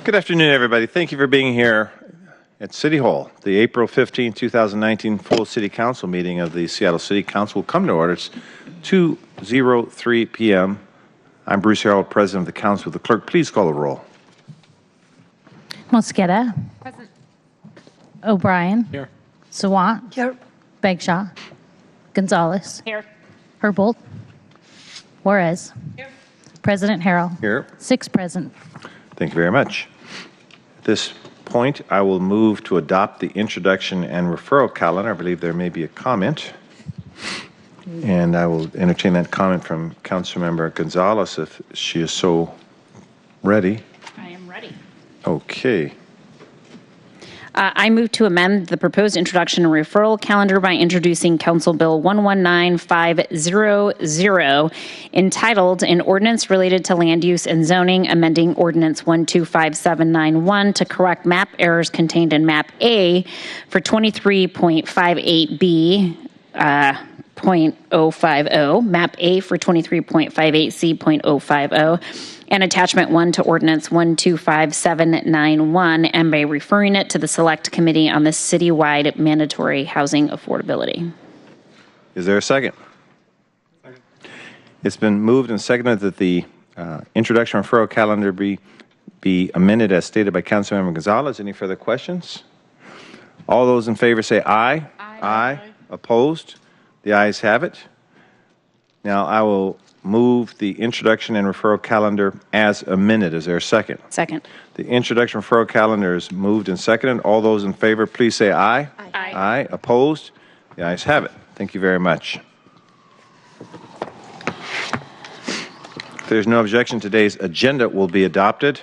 Good afternoon, everybody. Thank you for being here at City Hall. The April 15, 2019 full City Council meeting of the Seattle City Council will come to order. It's 2:03 p.m. I'm Bruce Harrell, President of the Council. Will the clerk please call the roll? Mosqueda. Present. O'Brien. Here. Sawant. Here. Bagshaw. Gonzalez. Here. Herbold. Juarez. Here. President Harrell. Here. 6 present. Thank you very much. At this point, I will move to adopt the introduction and referral calendar. I believe there may be a comment. And I will entertain that comment from Councilmember Gonzalez if she is so ready. I am ready. Okay. I move to amend the proposed introduction and referral calendar by introducing Council Bill 119500, entitled An Ordinance Related to Land Use and Zoning, amending Ordinance 125791 to correct map errors contained in Map A for 23.58B. .050, Map A for 23.58C.050, and Attachment 1 to Ordinance 125791, and by referring it to the Select Committee on the Citywide Mandatory Housing Affordability. Is there a second? Second. It's been moved and seconded that the introduction and referral calendar be amended as stated by Councilmember Gonzalez. Any further questions? All those in favor say aye. Aye. Aye. Opposed? The ayes have it. Now I will move the introduction and referral calendar as amended. Is there a second? Second. The introduction and referral calendar is moved and seconded. All those in favor, please say aye. Aye. Aye. Opposed? The ayes have it. Thank you very much. If there's no objection, today's agenda will be adopted.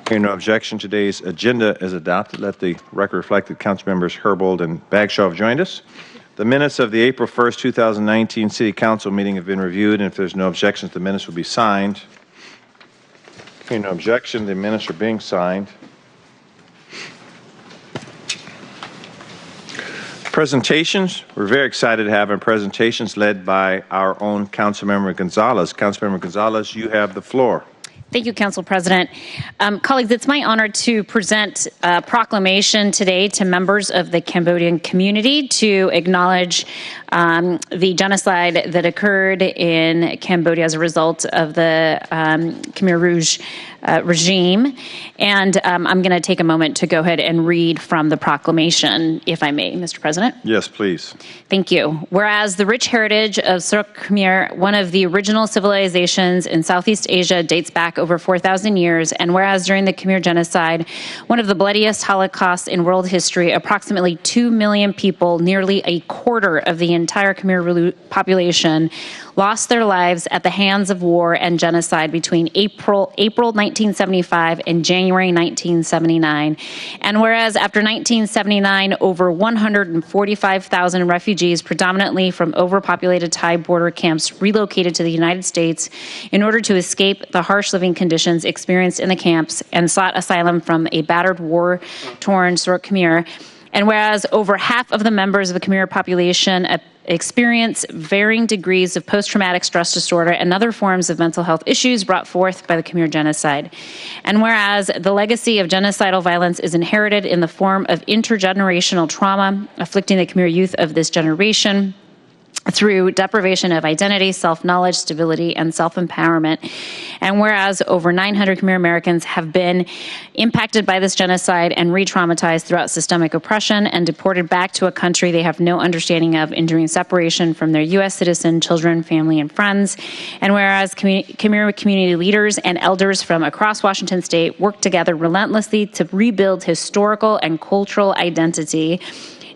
Hearing no objection, today's agenda is adopted. Let the record reflect that Council members Herbold and Bagshaw have joined us. The minutes of the April 1st, 2019 City Council meeting have been reviewed, and if there's no objections, the minutes will be signed. Hearing no objection, the minutes are being signed. Presentations. We're very excited to have our presentations led by our own Councilmember Gonzalez. Councilmember Gonzalez, you have the floor. Thank you, Council President. Colleagues, it's my honor to present a proclamation today to members of the Cambodian community to acknowledge the genocide that occurred in Cambodia as a result of the Khmer Rouge regime. And I'm going to take a moment to go ahead and read from the proclamation, if I may, Mr. President. Yes, please. Thank you. Whereas the rich heritage of Suruk Khmer, one of the original civilizations in Southeast Asia, dates back over 4,000 years, and whereas during the Khmer genocide, one of the bloodiest holocausts in world history, approximately 2 million people, nearly a quarter of the entire Khmer population, lost their lives at the hands of war and genocide between April 1975 and January 1979. And whereas after 1979, over 145,000 refugees, predominantly from overpopulated Thai border camps, relocated to the United States in order to escape the harsh living conditions experienced in the camps and sought asylum from a battered, war-torn Suruk Khmer. And whereas over half of the members of the Khmer population experience varying degrees of post-traumatic stress disorder and other forms of mental health issues brought forth by the Khmer genocide. And whereas the legacy of genocidal violence is inherited in the form of intergenerational trauma afflicting the Khmer youth of this generation, through deprivation of identity, self-knowledge, stability, and self-empowerment. And whereas over 900 Khmer Americans have been impacted by this genocide and re-traumatized throughout systemic oppression and deported back to a country they have no understanding of, enduring separation from their U.S. citizen, children, family, and friends. And whereas Khmer community leaders and elders from across Washington state work together relentlessly to rebuild historical and cultural identity,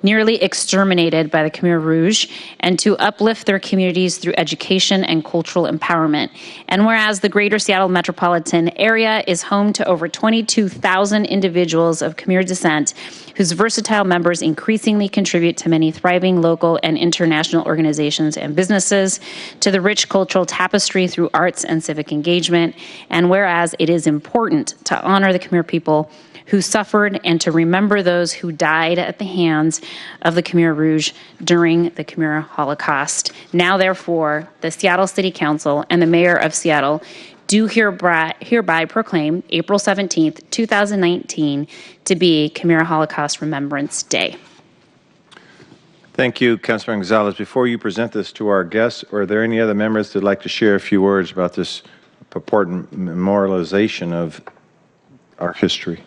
nearly exterminated by the Khmer Rouge, and to uplift their communities through education and cultural empowerment. And whereas the greater Seattle metropolitan area is home to over 22,000 individuals of Khmer descent, whose versatile members increasingly contribute to many thriving local and international organizations and businesses, to the rich cultural tapestry through arts and civic engagement, and whereas it is important to honor the Khmer people who suffered and to remember those who died at the hands of the Khmer Rouge during the Khmer Holocaust. Now, therefore, the Seattle City Council and the Mayor of Seattle do hereby proclaim April 17th, 2019 to be Khmer Holocaust Remembrance Day. Thank you, Councilman Gonzalez. Before you present this to our guests, are there any other members that would like to share a few words about this purported memorialization of our history?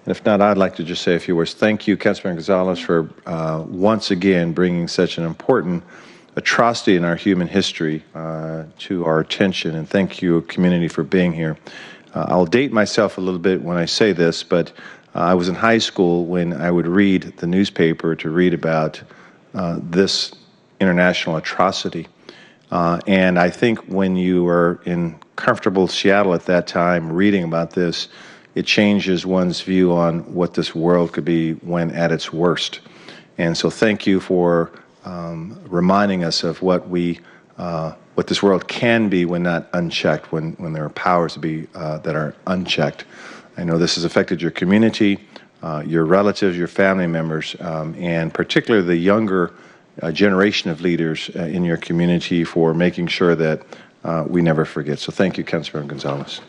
And if not, I'd like to just say a few words. Thank you, Councilman Gonzalez, for once again bringing such an important atrocity in our human history to our attention. And thank you, community, for being here. I'll date myself a little bit when I say this, but I was in high school when I would read the newspaper to read about this international atrocity. And I think when you were in comfortable Seattle at that time reading about this, it changes one's view on what this world could be when at its worst. And so thank you for reminding us of what this world can be when not unchecked, when there are powers to be that are unchecked. I know this has affected your community, your relatives, your family members, and particularly the younger generation of leaders in your community for making sure that we never forget. So thank you, Councilman Gonzalez.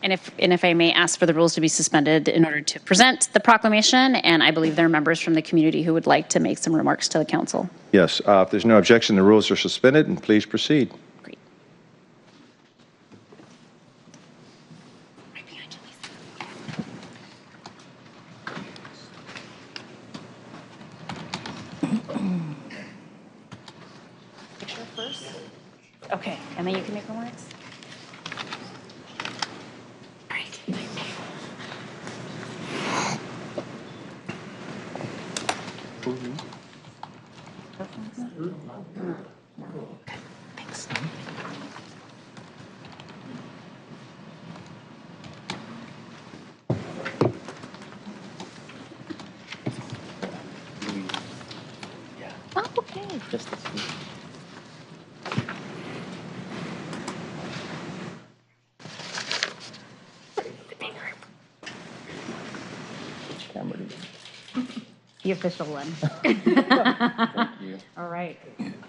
And if I may ask for the rules to be suspended in order to present the proclamation, and I believe there are members from the community who would like to make some remarks to the council. Yes, if there's no objection, the rules are suspended, and please proceed. Great. Right behind you, Lisa. Picture first? Okay, and then you can make remarks. Thanks. Oh, okay. Just this week. The official one. Thank you. All right.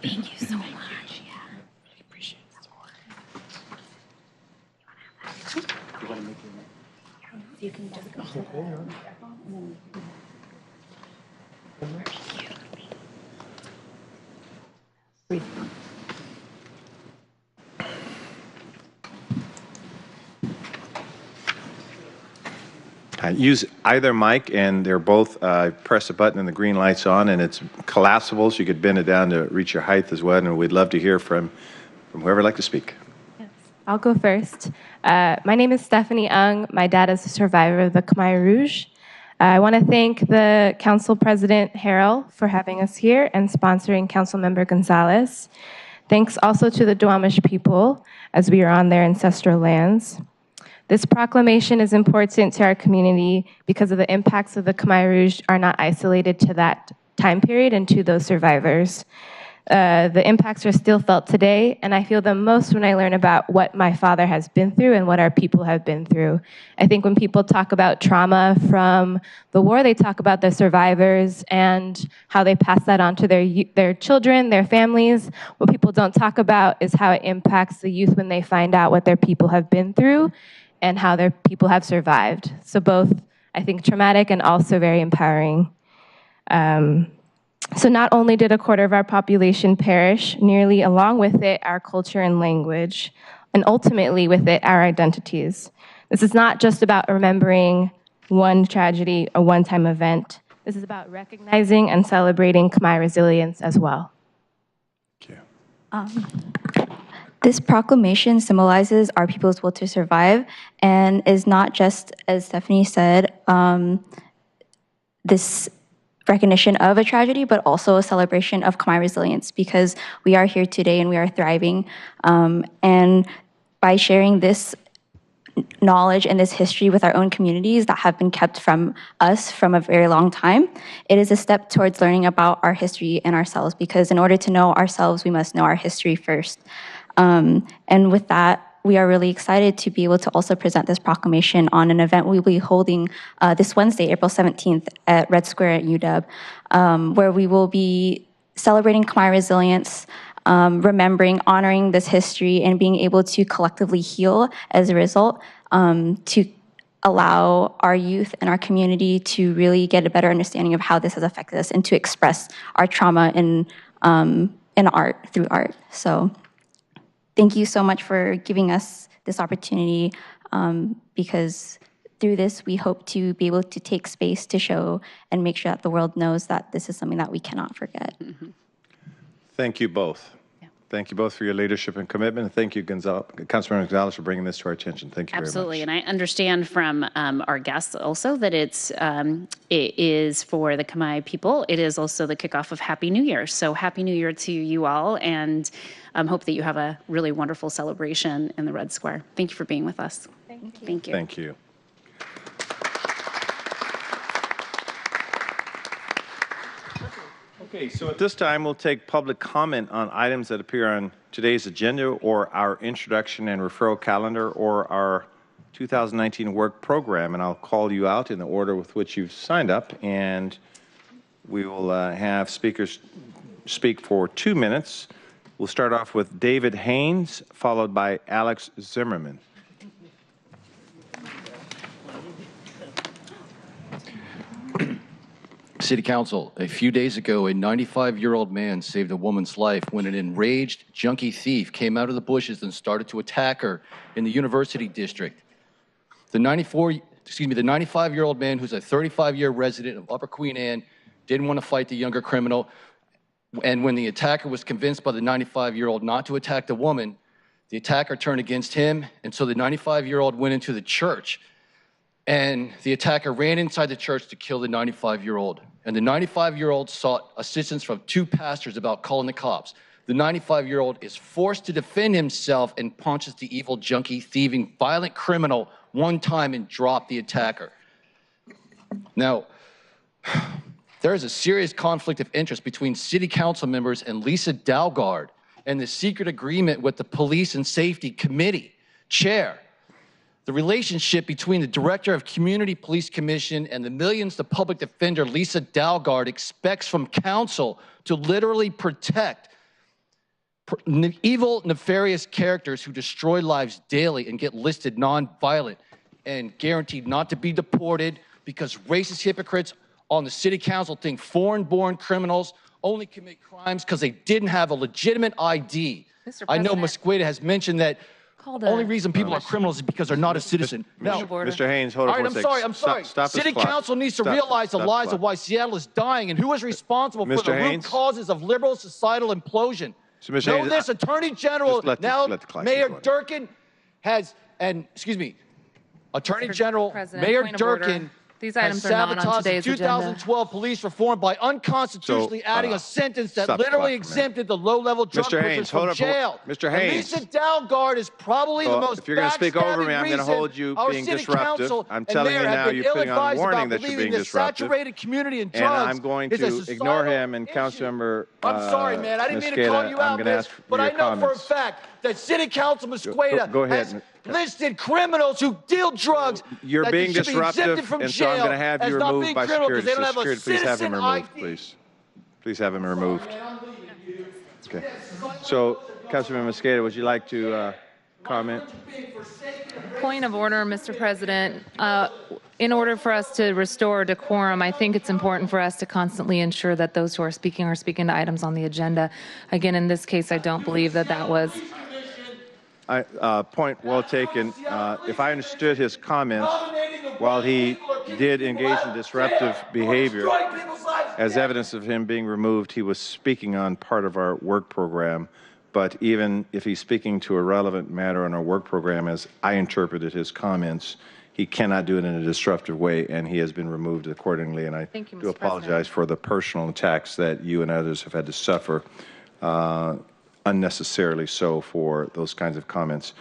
Thank you so much. Yeah. Really appreciate the support. You want to make your name? You can just go. Breathe. Use either mic, and they're both, press a button and the green light's on, and it's collapsible, so you could bend it down to reach your height as well, and we'd love to hear from whoever would like to speak. Yes, I'll go first. My name is Stephanie Ung. My dad is a survivor of the Khmer Rouge. I want to thank the Council President Harrell for having us here and sponsoring Councilmember Gonzalez. Thanks also to the Duwamish people as we are on their ancestral lands. This proclamation is important to our community because of the impacts of the Khmer Rouge are not isolated to that time period and to those survivors. The impacts are still felt today, and I feel them most when I learn about what my father has been through and what our people have been through. I think when people talk about trauma from the war, they talk about the survivors and how they pass that on to their children, their families. What people don't talk about is how it impacts the youth when they find out what their people have been through and how their people have survived. So both, I think, traumatic and also very empowering. So not only did a quarter of our population perish, nearly along with it, our culture and language, and ultimately with it, our identities. This is not just about remembering one tragedy, a one-time event. This is about recognizing and celebrating Khmer resilience as well. Thank you. This proclamation symbolizes our people's will to survive and is not just, as Stephanie said, this recognition of a tragedy, but also a celebration of Khmer resilience, because we are here today and we are thriving. And by sharing this knowledge and this history with our own communities that have been kept from us from a very long time, it is a step towards learning about our history and ourselves, because in order to know ourselves, we must know our history first. And with that, we are really excited to be able to also present this proclamation on an event we will be holding this Wednesday, April 17th at Red Square at UW, where we will be celebrating Khmer resilience, remembering, honoring this history, and being able to collectively heal as a result, to allow our youth and our community to really get a better understanding of how this has affected us and to express our trauma in art, through art. So thank you so much for giving us this opportunity, because through this, we hope to be able to take space to show and make sure that the world knows that this is something that we cannot forget. Mm-hmm. Thank you both. Yeah. Thank you both for your leadership and commitment. And thank you, Councilmember Gonzalez, for bringing this to our attention. Thank you Absolutely. very much. And I understand from our guests also that it is for the Khmer people. It is also the kickoff of Happy New Year. So Happy New Year to you all, and hope that you have a really wonderful celebration in the Red Square. Thank you for being with us. Thank you. Thank you. Thank you. Okay, so at this time, we'll take public comment on items that appear on today's agenda or our introduction and referral calendar or our 2019 work program. And I'll call you out in the order with which you've signed up. And we will have speakers speak for 2 minutes. We'll start off with David Haynes, followed by Alex Zimmerman. City Council, a few days ago, a 95-year-old man saved a woman's life when an enraged junkie thief came out of the bushes and started to attack her in the University District. The 95-year-old man, who's a 35-year resident of Upper Queen Anne, didn't want to fight the younger criminal. And when the attacker was convinced by the 95-year-old not to attack the woman, the attacker turned against him, and so the 95-year-old went into the church. And the attacker ran inside the church to kill the 95-year-old. And the 95-year-old sought assistance from 2 pastors about calling the cops. The 95-year-old is forced to defend himself and punches the evil junkie, thieving, violent criminal 1 time and dropped the attacker. Now, there is a serious conflict of interest between City Council members and Lisa Dalgard and the secret agreement with the Police and Safety Committee chair. The relationship between the Director of Community Police Commission and the millions the public defender Lisa Dalgard expects from council to literally protect evil, nefarious characters who destroy lives daily and get listed non-violent and guaranteed not to be deported, because racist hypocrites on the City Council think foreign-born criminals only commit crimes because they didn't have a legitimate ID. I know Mosqueda has mentioned that the only reason people are criminals is because they're not a citizen. Mr. Haynes, hold on for a second. I'm sorry. Stop City Council needs to realize the lies of why Seattle is dying and who is responsible for the root causes of liberal societal implosion. So, Mr. Haynes, this Attorney General, Mayor Durkin has, Attorney General Mayor Durkin These items are not on today's agenda. 2012 police reform by unconstitutionally adding a sentence that literally exempted the low-level drug pushers from jail. Mr. Haynes. Lisa Dalgard is probably the most if you're going to speak over me, I'm going to hold you being disruptive. I'm telling you now, you're putting on warning that you're being disruptive. Saturated community and drugs. And I'm going to ignore him and Councilmember I'm sorry, man. I didn't mean to call you out this, but I know for a fact that City Council Mosqueda has listed criminals who deal drugs. You're being disruptive, and so I'm going to have you removed by security. So security, please have him removed, please. Please have him removed. Okay. So, Councilman Mosqueda, would you like to comment? Point of order, Mr. President. In order for us to restore decorum, I think it's important for us to constantly ensure that those who are speaking to items on the agenda. Again, in this case, I don't believe that was. Point well taken. If I understood his comments, while he did engage in disruptive behavior, as evidence of him being removed, he was speaking on part of our work program. But even if he's speaking to a relevant matter on our work program, as I interpreted his comments, he cannot do it in a disruptive way, and he has been removed accordingly. And I Thank you, do Mr. apologize President. for the personal attacks that you and others have had to suffer unnecessarily so for those kinds of comments.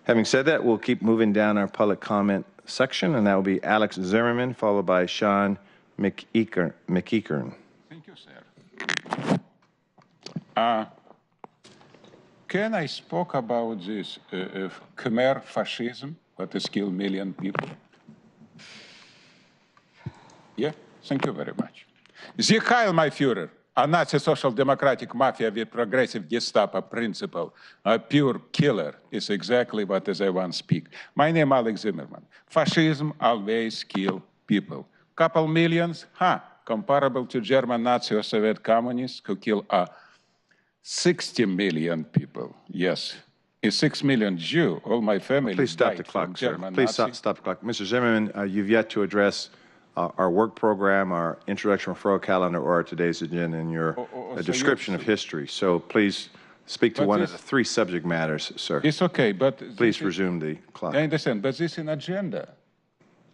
Having said that, we'll keep moving down our public comment section, and that will be Alex Zimmerman, followed by Sean McEachern. Thank you, sir. Can I speak about this Khmer fascism that has killed million people? Yeah, thank you very much. Sie Heil, my Führer, a Nazi social democratic mafia with progressive Gestapo principle, a pure killer, is exactly what I want to speak. My name is Alex Zimmerman. Fascism always kill people. Couple millions, comparable to German Nazi or Soviet communists who kill 60 million people. Yes, a 6 million Jew. All my family Please stop died the from clock, sir. German Please Nazi. stop the clock. Mr. Zimmerman, you've yet to address our work program, our introduction referral calendar, or today's agenda in your so description of history. So please speak to But one of this- the three subject matters, sir. It's okay, but... Please resume the clock. I understand, but this is an agenda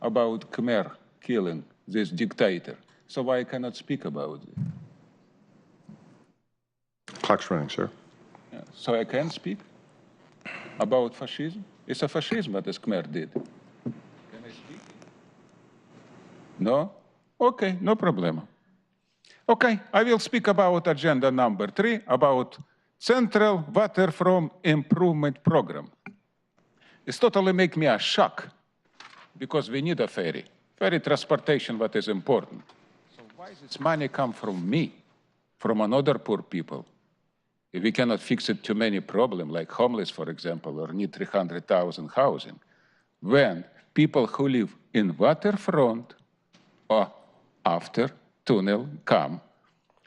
about Khmer killing this dictator. So why I cannot speak about it? Clock's running, sir. Yeah. So I can speak about fascism? It's a fascism what this Khmer did. Can I speak? No? Okay, no problem. Okay, I will speak about agenda number 3, about Central Waterfront Improvement Program. It's totally make me a shock because we need a ferry. Ferry transportation, what is important. So why this money come from me, from another poor people? If we cannot fix it too many problems, like homeless, for example, or need 300,000 housing, when people who live in waterfront or after tunnel come,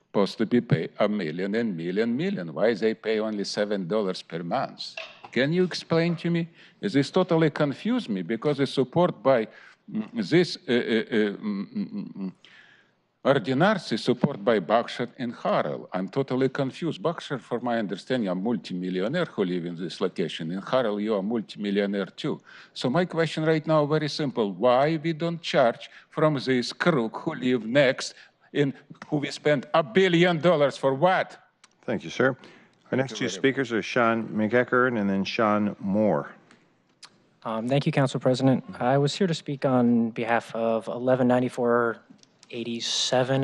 supposed to be pay $1 million and million. Why they pay only $7 per month? Can you explain to me? This totally confused me because it's support by this ordinarcy support by Bakshar and Harel. I'm totally confused. Bakshar, for my understanding, a multimillionaire who live in this location. In Harel, you are multimillionaire too. So my question right now, very simple. Why we don't charge from this crook who live next in who we spent $1 billion for what? Thank you, sir. Our next two speakers are Sean McEachern and then Sean Moore. Thank you, Council President. I was here to speak on behalf of 1194-87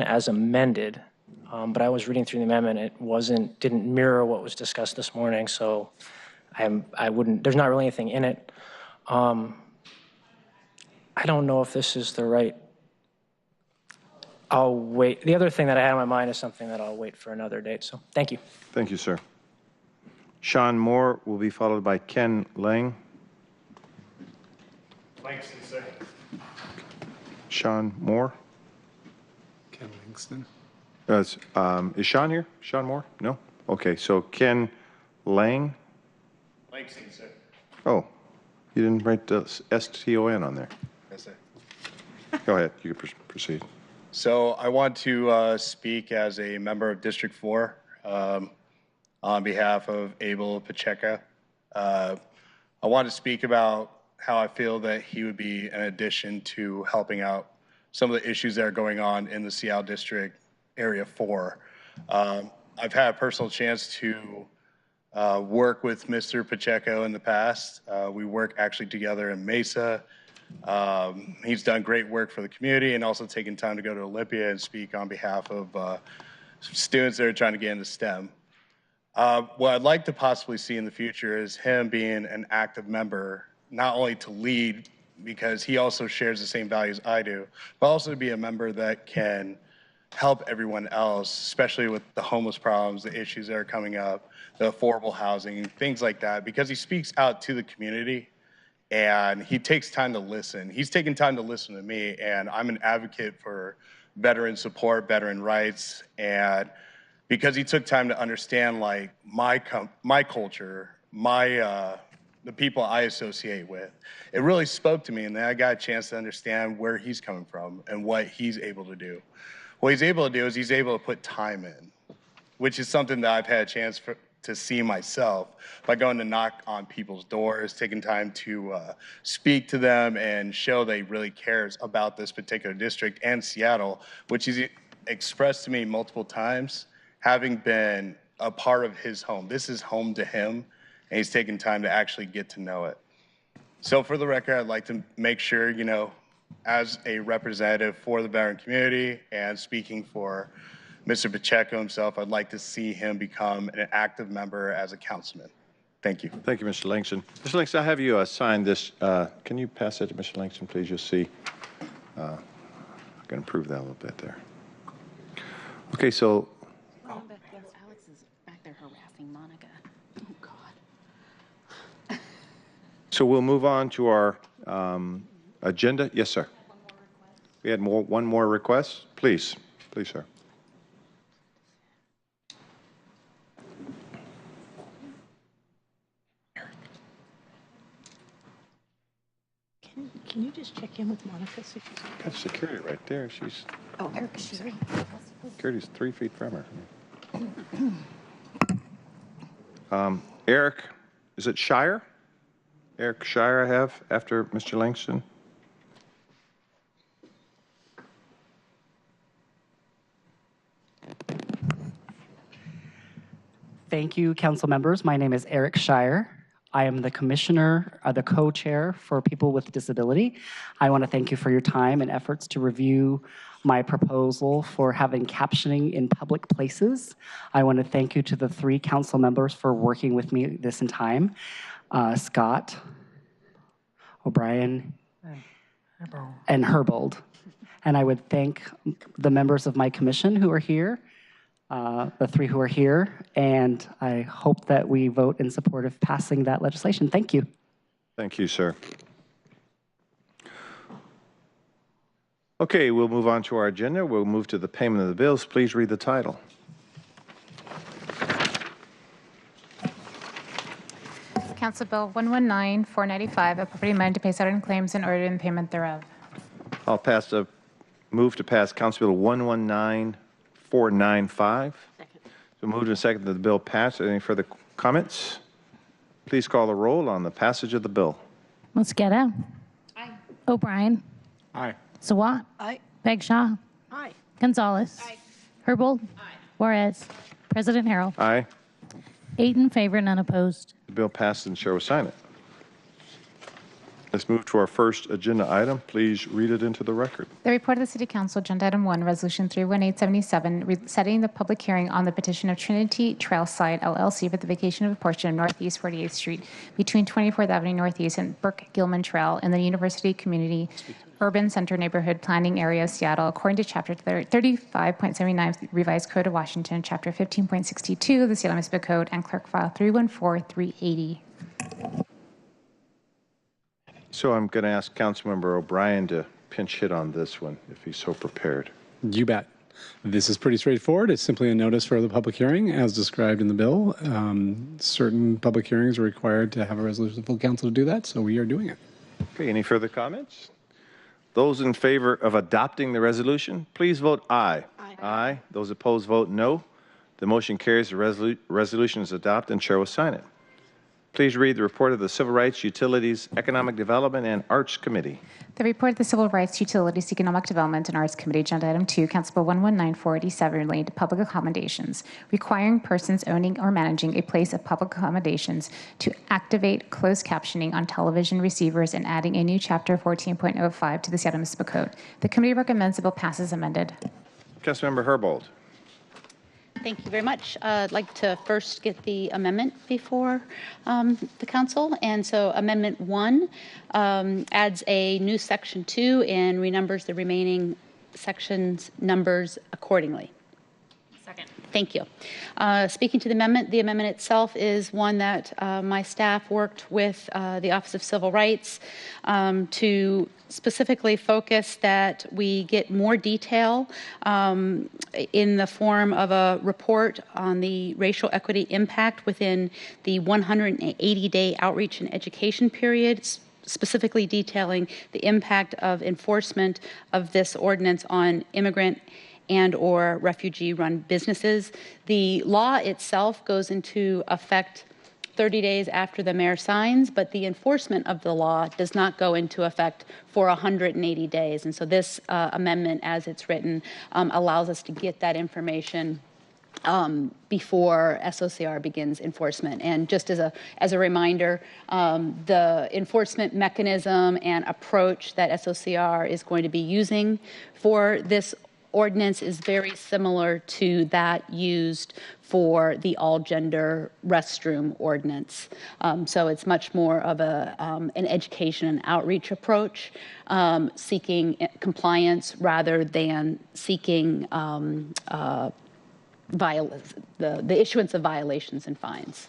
as amended, but I was reading through the amendment. It didn't mirror what was discussed this morning, so there's not really anything in it. I don't know if this is the right. I'll wait. The other thing that I had in my mind is something that I'll wait for another date, so thank you. Thank you, sir. Sean Moore will be followed by Ken Lang. Langston, sir. Sean Moore. Ken Langston. Is Sean here? Sean Moore? No? Okay, so Ken Lang. Langston, sir. Oh, you didn't write the S-T-O-N on there. Yes, sir. Go ahead, you can proceed. So I want to speak as a member of District 4 on behalf of Abel Pacheco. I want to speak about how I feel that he would be an addition to helping out some of the issues that are going on in the Seattle District Area 4. I've had a personal chance to work with Mr. Pacheco in the past. We work actually together in Mesa. He's done great work for the community and also taken time to go to Olympia and speak on behalf of students that are trying to get into STEM. What I'd like to possibly see in the future is him being an active member, not only to lead because he also shares the same values I do, but also to be a member that can help everyone else, especially with the homeless problems, the issues that are coming up, the affordable housing, things like that, because he speaks out to the community and he takes time to listen. He's taken time to listen to me, and I'm an advocate for veteran support, veteran rights, and because he took time to understand like my culture, the people I associate with, it really spoke to me, and then I got a chance to understand where he's coming from and what he's able to do. What he's able to do is he's able to put time in, which is something that I've had a chance to see myself by going to knock on people's doors, taking time to speak to them and show that he really cares about this particular district and Seattle, which he's expressed to me multiple times, having been a part of his home. This is home to him, and he's taken time to actually get to know it. So for the record, I'd like to make sure, you know, as a representative for the veteran community and speaking for Mr. Pacheco himself, I'd like to see him become an active member as a councilman. Thank you. Thank you, Mr. Langston. Mr. Langston, I'll have you sign this. Can you pass that to Mr. Langston, please? You'll see. I can improve that a little bit there. Okay, so. Alex is back there harassing Monica. Oh, God. So we'll move on to our agenda. Yes, sir. We had one more request. Please, sir. Can you just check in with Monica? See if she's Got security right there. She's. Oh, Eric, sorry. Security's 3 feet from her. Eric, is it Shire? Eric Shire I have after Mr. Langston. Thank you, council members. My name is Eric Shire. I am the commissioner, the co-chair for people with disability. I want to thank you for your time and efforts to review my proposal for having captioning in public places. I want to thank you to the 3 council members for working with me this in time. Scott, O'Brien, and Herbold. And I would thank the members of my commission who are here, the 3 who are here, and I hope that we vote in support of passing that legislation. Thank you. Thank you, sir. Okay, we'll move on to our agenda. We'll move to the payment of the bills. Please read the title. Council Bill 119-495, a property amendment to pay certain claims and order in payment thereof. I'll move to pass Council Bill 119-495. So moved and seconded that the bill pass. Any further comments? Please call the roll on the passage of the bill. Mosqueda. Aye. O'Brien. Aye. Sawat. Aye. Bagshaw. Aye. Gonzalez. Aye. Herbold. Aye. Juarez. President Harrell. Aye. 8 in favor, none opposed. The bill passes and Chair will sign it. Let's move to our first agenda item. Please read it into the record. The report of the City Council, Agenda Item 1, Resolution 31877, setting the public hearing on the petition of Trinity Trailside LLC for the vacation of a portion of Northeast 48th Street between 24th Avenue Northeast and Burke-Gilman Trail in the University Community Urban Center Neighborhood Planning Area of Seattle, according to Chapter 35.79 Revised Code of Washington, Chapter 15.62 of the Seattle Municipal Code, and Clerk File 314380. So I'm going to ask Councilmember O'Brien to pinch hit on this one, if he's so prepared. You bet. This is pretty straightforward. It's simply a notice for the public hearing as described in the bill. Certain public hearings are required to have a resolution of full council to do that, so we are doing it. Okay, any further comments? Those in favor of adopting the resolution, please vote aye. Aye. Aye. Those opposed vote no. The motion carries. The resolution is adopted and Chair will sign it. Please read the report of the Civil Rights, Utilities, Economic Development, and Arts Committee. The report of the Civil Rights, Utilities, Economic Development, and Arts Committee, Agenda Item 2, Council Bill 119487, relating to public accommodations, requiring persons owning or managing a place of public accommodations to activate closed captioning on television receivers and adding a new Chapter 14.05 to the Seattle Municipal Code. The committee recommends the bill passes amended. Councilmember Herbold. Thank you very much. I'd like to first get the amendment before the council. And so Amendment 1 adds a new Section 2 and renumbers the remaining sections numbers accordingly. Second. Thank you. Speaking to the amendment itself is one that my staff worked with the Office of Civil Rights to specifically focus that we get more detail in the form of a report on the racial equity impact within the 180-day outreach and education period, specifically detailing the impact of enforcement of this ordinance on immigrant and/or refugee-run businesses. The law itself goes into effect 30 days after the mayor signs, but the enforcement of the law does not go into effect for 180 days. And so this amendment, as it's written, allows us to get that information before SOCR begins enforcement. And just as a reminder, the enforcement mechanism and approach that SOCR is going to be using for this ordinance is very similar to that used for the all-gender restroom ordinance. So it's much more of an education and outreach approach, seeking compliance rather than seeking the issuance of violations and fines.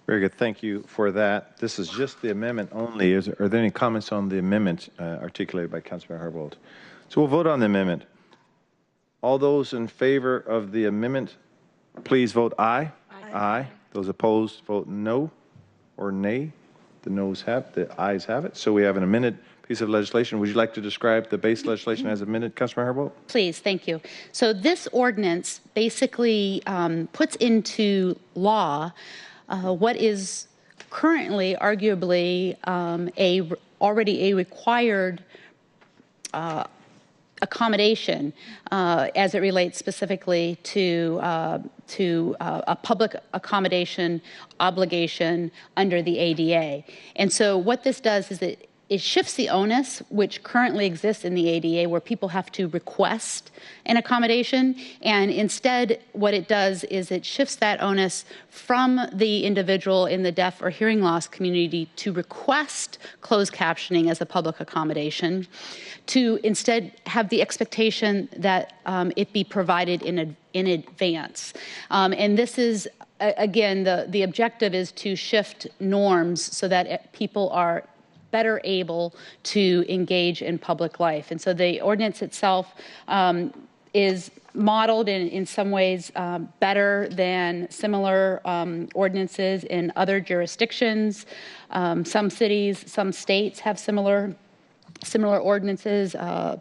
Very good. Thank you for that. This is just the amendment only. Are there any comments on the amendment articulated by Councilmember Herbold? So we'll vote on the amendment. All those in favor of the amendment, please vote aye. Aye. Those opposed, vote no or nay. The ayes have it. So we have an amended piece of legislation. Would you like to describe the base legislation as amended, Councilmember Herbold? Please, thank you. So this ordinance basically puts into law what is currently, arguably, already a required accommodation as it relates specifically to a public accommodation obligation under the ADA. And so what this does is it shifts the onus, which currently exists in the ADA, where people have to request an accommodation, and instead what it does is it shifts that onus from the individual in the deaf or hearing loss community to request closed captioning as a public accommodation, to instead have the expectation that it be provided in advance. And this is, again, the objective is to shift norms so that people are better able to engage in public life. And so the ordinance itself is modeled in some ways better than similar ordinances in other jurisdictions. Some cities, some states have similar ordinances.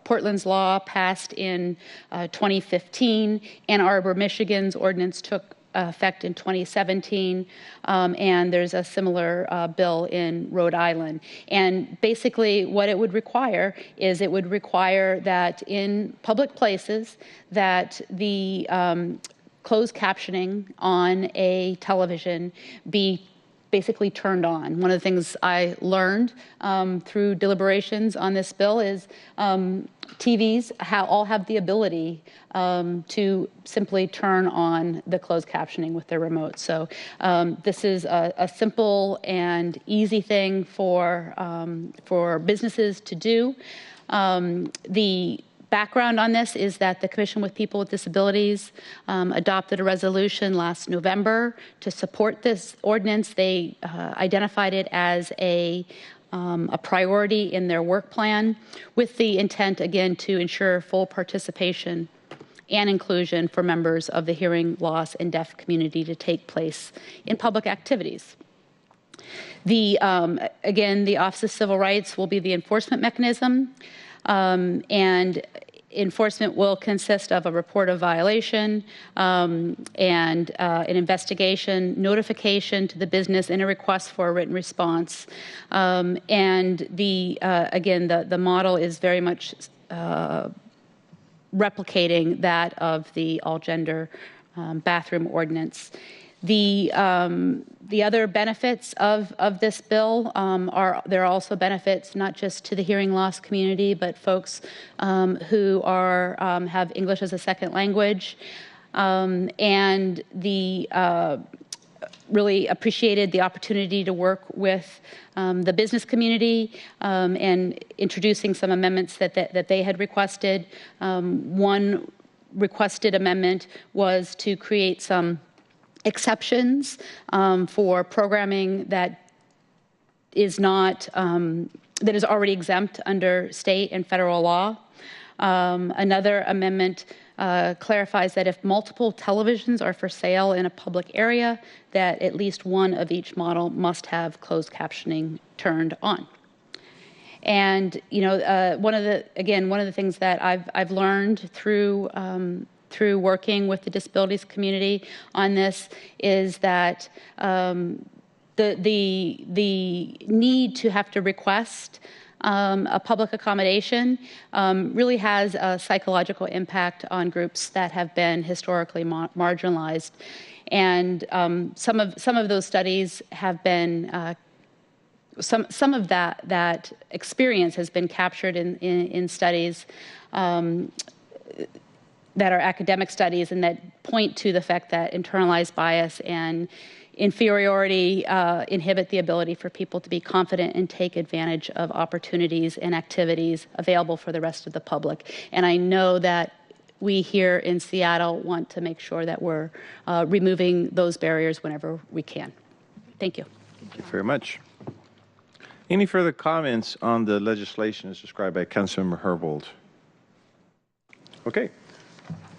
Portland's law passed in 2015. Ann Arbor, Michigan's ordinance took effect in 2017, and there's a similar bill in Rhode Island. And basically what it would require is it would require that in public places that the closed captioning on a television be basically turned on. One of the things I learned through deliberations on this bill is TVs all have the ability to simply turn on the closed captioning with their remote. So this is a simple and easy thing for businesses to do. The background on this is that the Commission with People with Disabilities adopted a resolution last November to support this ordinance. They identified it as a priority in their work plan with the intent, again, to ensure full participation and inclusion for members of the hearing loss and deaf community to take place in public activities. Again, the Office of Civil Rights will be the enforcement mechanism, and enforcement will consist of a report of violation and an investigation, notification to the business, and a request for a written response. And again, the model is very much replicating that of the all-gender bathroom ordinance. The other benefits of this bill there are also benefits not just to the hearing loss community, but folks who have English as a second language, and really appreciated the opportunity to work with the business community and introducing some amendments that they had requested. One requested amendment was to create some exceptions for programming that is not that is already exempt under state and federal law. Another amendment clarifies that if multiple televisions are for sale in a public area, that at least one of each model must have closed captioning turned on. And one of the things that I've learned through through working with the disabilities community on this is that the need to have to request a public accommodation really has a psychological impact on groups that have been historically marginalized. And some of those studies have been some of that experience has been captured in studies that are academic studies and that point to the fact that internalized bias and inferiority inhibit the ability for people to be confident and take advantage of opportunities and activities available for the rest of the public. And I know that we here in Seattle want to make sure that we're removing those barriers whenever we can. Thank you. Thank you very much. Any further comments on the legislation as described by Councilmember Herbold? Okay.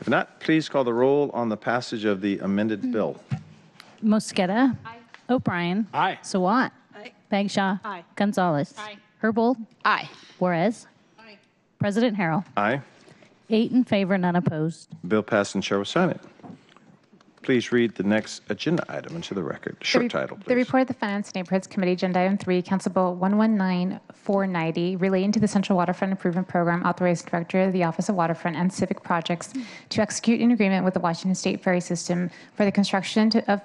If not, please call the roll on the passage of the amended bill. Mosqueda. Aye. O'Brien. Aye. Sawant. Aye. Bagshaw. Aye. Gonzalez. Aye. Herbold. Aye. Juarez. Aye. President Harrell. Aye. 8 in favor, none opposed. Bill passed and Chair will sign it. Please read the next agenda item into the record. Short title, please. The report of the Finance and Neighborhoods Committee, Agenda Item 3, Council Bill 119490, relating to the Central Waterfront Improvement Program, authorizing Director of the Office of Waterfront and Civic Projects to execute an agreement with the Washington State Ferry System for the construction of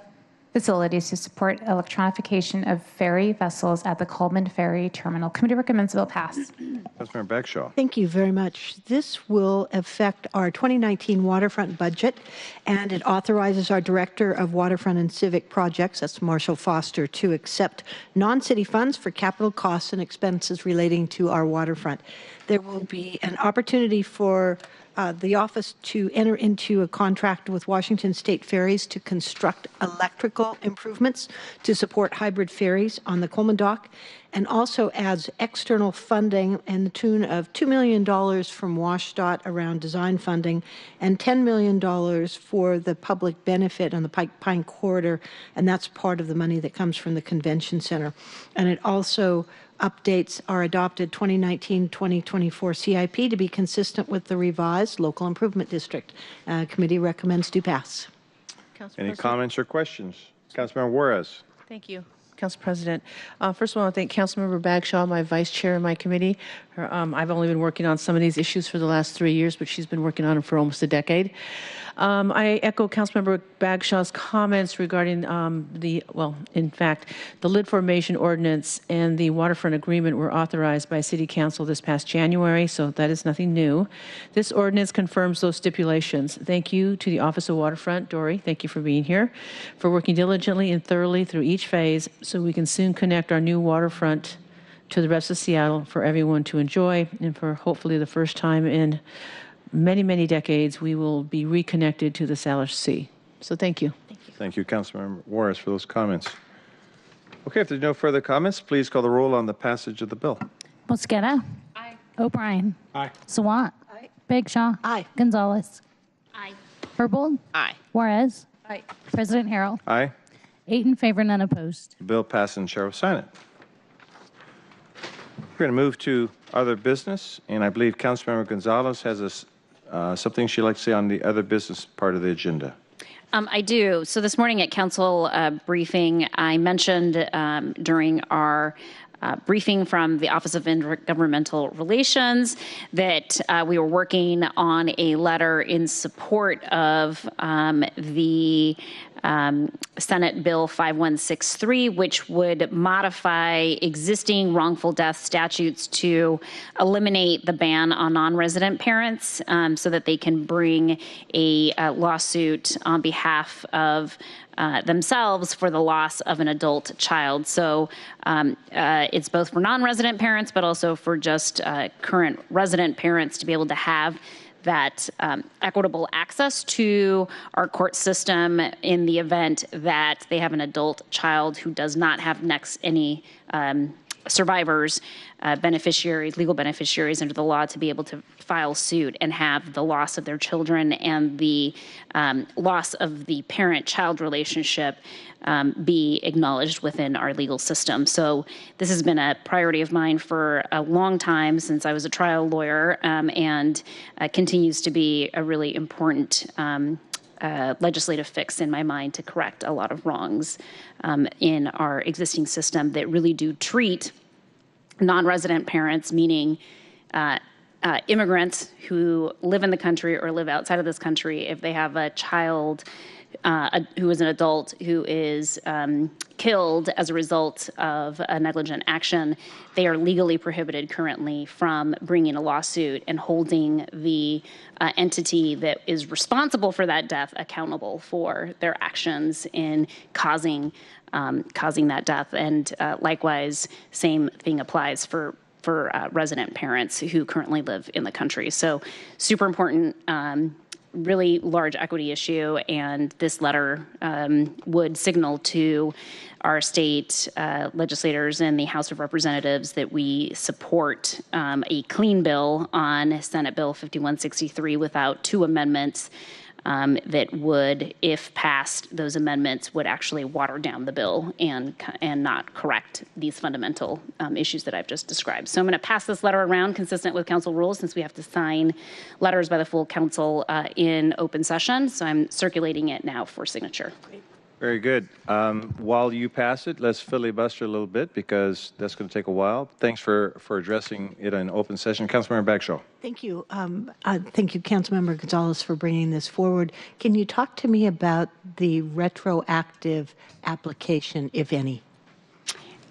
facilities to support electronification of ferry vessels at the Coleman Ferry Terminal. Committee recommends the bill pass. Councilmember Bagshaw. Thank you very much. This will affect our 2019 waterfront budget, and it authorizes our Director of Waterfront and Civic Projects, that's Marshall Foster, to accept non-city funds for capital costs and expenses relating to our waterfront. There will be an opportunity for the office to enter into a contract with Washington State Ferries to construct electrical improvements to support hybrid ferries on the Coleman Dock, and also adds external funding in the tune of $2 million from WashDOT around design funding and $10 million for the public benefit on the Pine Corridor, and that's part of the money that comes from the convention center. And it also updates our adopted 2019-2024 CIP to be consistent with the revised local improvement district. Committee recommends do pass. Any comments or questions? Councilmember Juarez. Thank you, Council President. First of all, I want to thank Councilmember Bagshaw, my vice chair in my committee. I've only been working on some of these issues for the last 3 years, but she's been working on them for almost a decade. I echo Councilmember Bagshaw's comments regarding the lid formation ordinance and the waterfront agreement were authorized by City Council this past January, so that is nothing new. This ordinance confirms those stipulations. Thank you to the Office of Waterfront, Dory, thank you for being here, for working diligently and thoroughly through each phase so we can soon connect our new waterfront to the rest of Seattle for everyone to enjoy, and for hopefully the first time in many, many decades, we will be reconnected to the Salish Sea. So thank you. Thank you, Councilmember Juarez, for those comments. Okay, if there's no further comments, please call the roll on the passage of the bill. Mosqueda. Aye. O'Brien. Aye. Sawant. Aye. Bagshaw. Aye. Gonzalez. Aye. Herbold. Aye. Juarez. Aye. President Harrell. Aye. 8 in favor, none opposed. The bill passed and Chair will sign it. We're going to move to other business, and I believe Councilmember Gonzalez has something she'd like to say on the other business part of the agenda. I do. So this morning at council briefing, I mentioned during our briefing from the Office of Intergovernmental Relations that we were working on a letter in support of the Senate Bill 5163, which would modify existing wrongful death statutes to eliminate the ban on non-resident parents so that they can bring a lawsuit on behalf of themselves for the loss of an adult child. So it's both for non-resident parents, but also for just current resident parents to be able to have that equitable access to our court system in the event that they have an adult child who does not have any survivors, beneficiaries, legal beneficiaries under the law to be able to file suit and have the loss of their children and the loss of the parent-child relationship be acknowledged within our legal system. So this has been a priority of mine for a long time since I was a trial lawyer, and continues to be a really important legislative fix in my mind to correct a lot of wrongs in our existing system that really do treat non-resident parents, meaning immigrants who live in the country or live outside of this country. If they have a child who is an adult who is killed as a result of a negligent action, they are legally prohibited currently from bringing a lawsuit and holding the entity that is responsible for that death accountable for their actions in causing that death. And likewise, same thing applies for resident parents who currently live in the country. So super important, really large equity issue, and this letter would signal to our state legislators and the House of Representatives that we support a clean bill on Senate Bill 5163 without two amendments that would, if passed, those amendments would actually water down the bill and not correct these fundamental issues that I've just described. So I'm going to pass this letter around consistent with council rules, since we have to sign letters by the full council in open session. So I'm circulating it now for signature. Very good. While you pass it, let's filibuster a little bit because that's going to take a while. Thanks for addressing it in open session. Councilmember Bagshaw. Thank you. Thank you, Councilmember Gonzalez, for bringing this forward. Can you talk to me about the retroactive application, if any?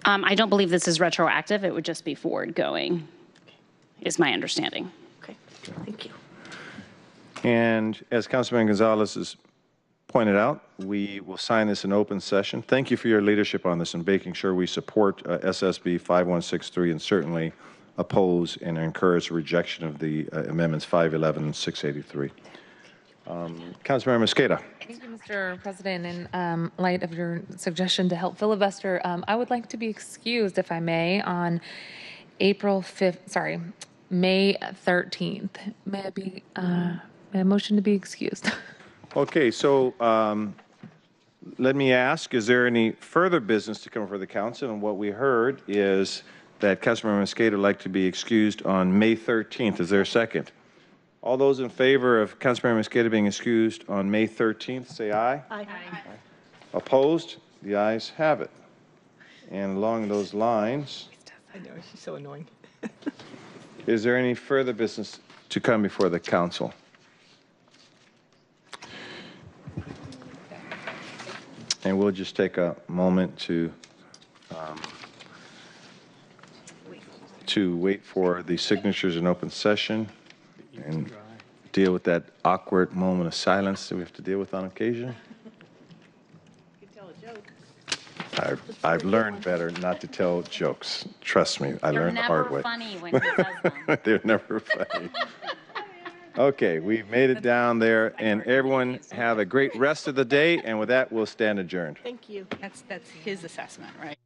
I don't believe this is retroactive. It would just be forward going, is my understanding. Okay, thank you. And as Councilman Gonzalez has pointed out, we will sign this in open session. Thank you for your leadership on this and making sure we support SSB 5163 and certainly oppose and encourage rejection of the amendments 511 and 683. Councilmember Mosqueda. Thank you, Mr. President. In light of your suggestion to help filibuster, I would like to be excused, if I may, on May 13th. May I motion to be excused? Okay, so let me ask, is there any further business to come before the council? And what we heard is that Councilmember Mosqueda would like to be excused on May 13th. Is there a second? All those in favor of Councilmember Mosqueda being excused on May 13th, say aye. Aye. Opposed? The ayes have it. And along those lines, I know, she's so annoying. is there any further business to come before the council? And we'll just take a moment to wait for the signatures in open session and deal with that awkward moment of silence that we have to deal with on occasion. I've learned better not to tell jokes. Trust me, I learned the hard way. They're never funny when he says them. They're never funny. Okay, we've made it down there, and everyone have a great rest of the day, and with that, we'll stand adjourned. Thank you. That's his assessment, right?